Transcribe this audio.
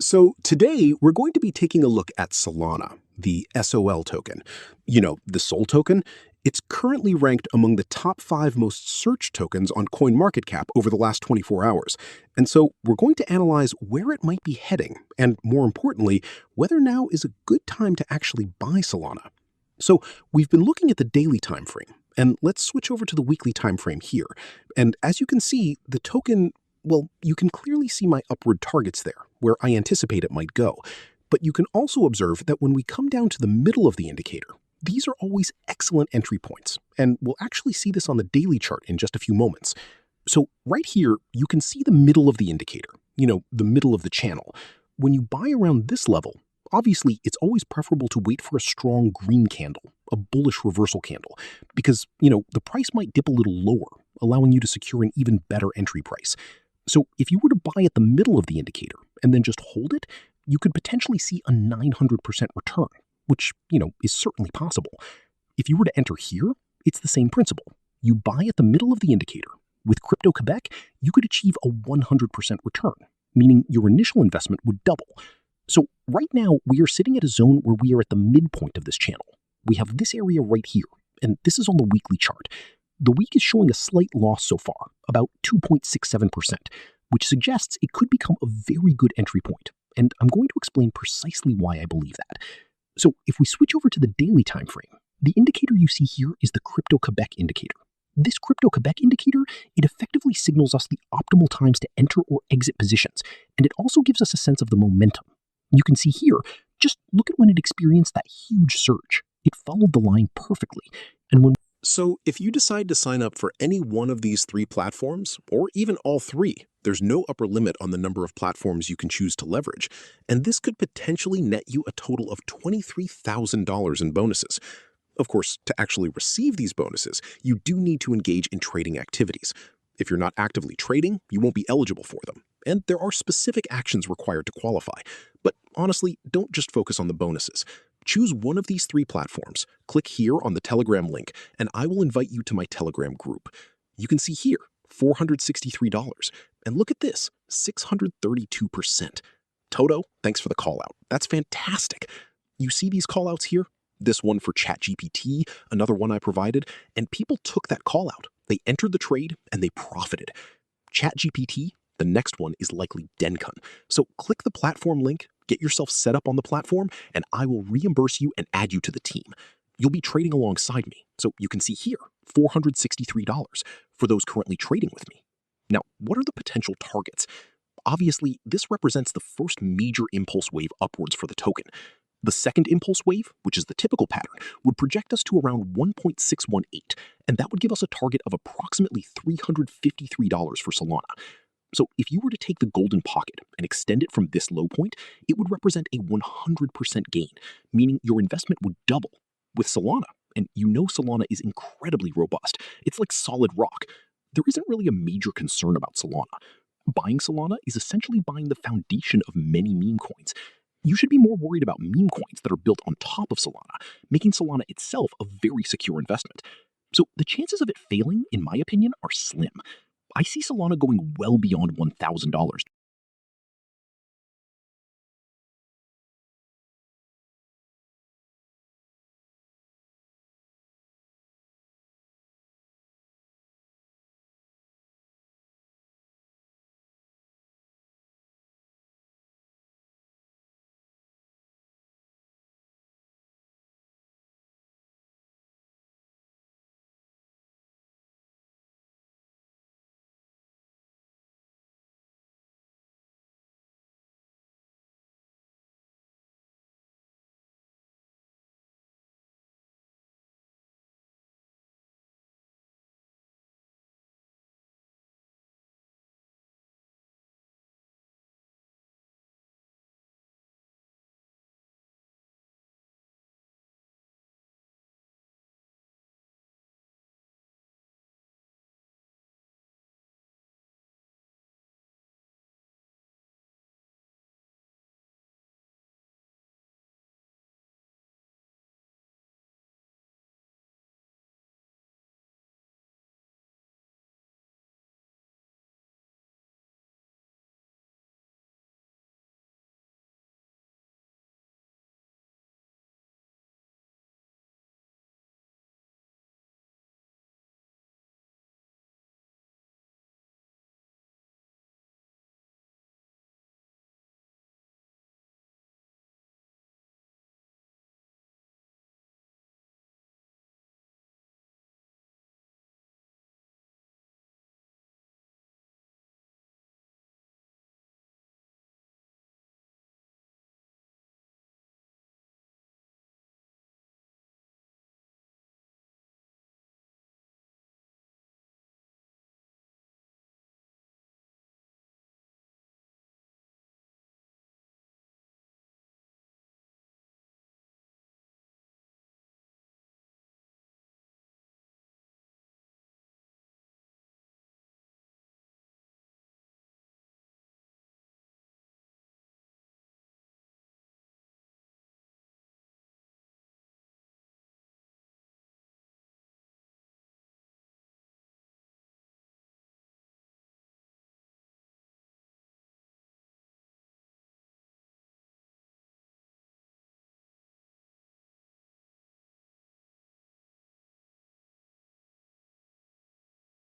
So today we're going to be taking a look at Solana, the SOL token. The SOL token. It's currently ranked among the top 5 most searched tokens on CoinMarketCap over the last 24 hours. And so we're going to analyze where it might be heading, and more importantly, whether now is a good time to actually buy Solana. So we've been looking at the daily time frame, and let's switch over to the weekly time frame here. And as you can see, the token, well, you can clearly see my upward targets there, where I anticipate it might go. But you can also observe that when we come down to the middle of the indicator, these are always excellent entry points, and we'll actually see this on the daily chart in just a few moments. So right here, you can see the middle of the indicator, the middle of the channel. When you buy around this level, obviously it's always preferable to wait for a strong green candle, a bullish reversal candle, because, the price might dip a little lower, allowing you to secure an even better entry price. So if you were to buy at the middle of the indicator and then just hold it, you could potentially see a 900% return, which, is certainly possible. If you were to enter here, it's the same principle. You buy at the middle of the indicator. With Crypto-Quebec, you could achieve a 100% return, meaning your initial investment would double. So right now, we are sitting at a zone where we are at the midpoint of this channel. We have this area right here, and this is on the weekly chart. The week is showing a slight loss so far, about 2.67%, which suggests it could become a very good entry point. And I'm going to explain precisely why I believe that. So if we switch over to the daily time frame, the indicator you see here is the Crypto-Quebec indicator. This Crypto-Quebec indicator, it effectively signals us the optimal times to enter or exit positions, and it also gives us a sense of the momentum. You can see here, just look at when it experienced that huge surge. It followed the line perfectly, and when So if you decide to sign up for any one of these 3 platforms, or even all 3, there's no upper limit on the number of platforms you can choose to leverage, and this could potentially net you a total of $23,000 in bonuses. Of course, to actually receive these bonuses, you do need to engage in trading activities. If you're not actively trading, you won't be eligible for them, and there are specific actions required to qualify. But honestly, don't just focus on the bonuses. Choose one of these 3 platforms, click here on the Telegram link, and I will invite you to my Telegram group. You can see here, $463, and look at this, 632%. Toto, thanks for the call out. That's fantastic. You see these call outs here? This one for ChatGPT, another one I provided, and people took that call out. They entered the trade and they profited. ChatGPT, the next one is likely Dencun. So click the platform link, get yourself set up on the platform, and I will reimburse you and add you to the team. You'll be trading alongside me. So you can see here, $463 for those currently trading with me. Now, what are the potential targets? Obviously, this represents the first major impulse wave upwards for the token. The second impulse wave, which is the typical pattern, would project us to around 1.618, and that would give us a target of approximately $353 for Solana. So if you were to take the golden pocket and extend it from this low point, it would represent a 100% gain, meaning your investment would double. With Solana, and Solana is incredibly robust, it's like solid rock. There isn't really a major concern about Solana. Buying Solana is essentially buying the foundation of many meme coins. You should be more worried about meme coins that are built on top of Solana, making Solana itself a very secure investment. So the chances of it failing, in my opinion, are slim. I see Solana going well beyond $1,000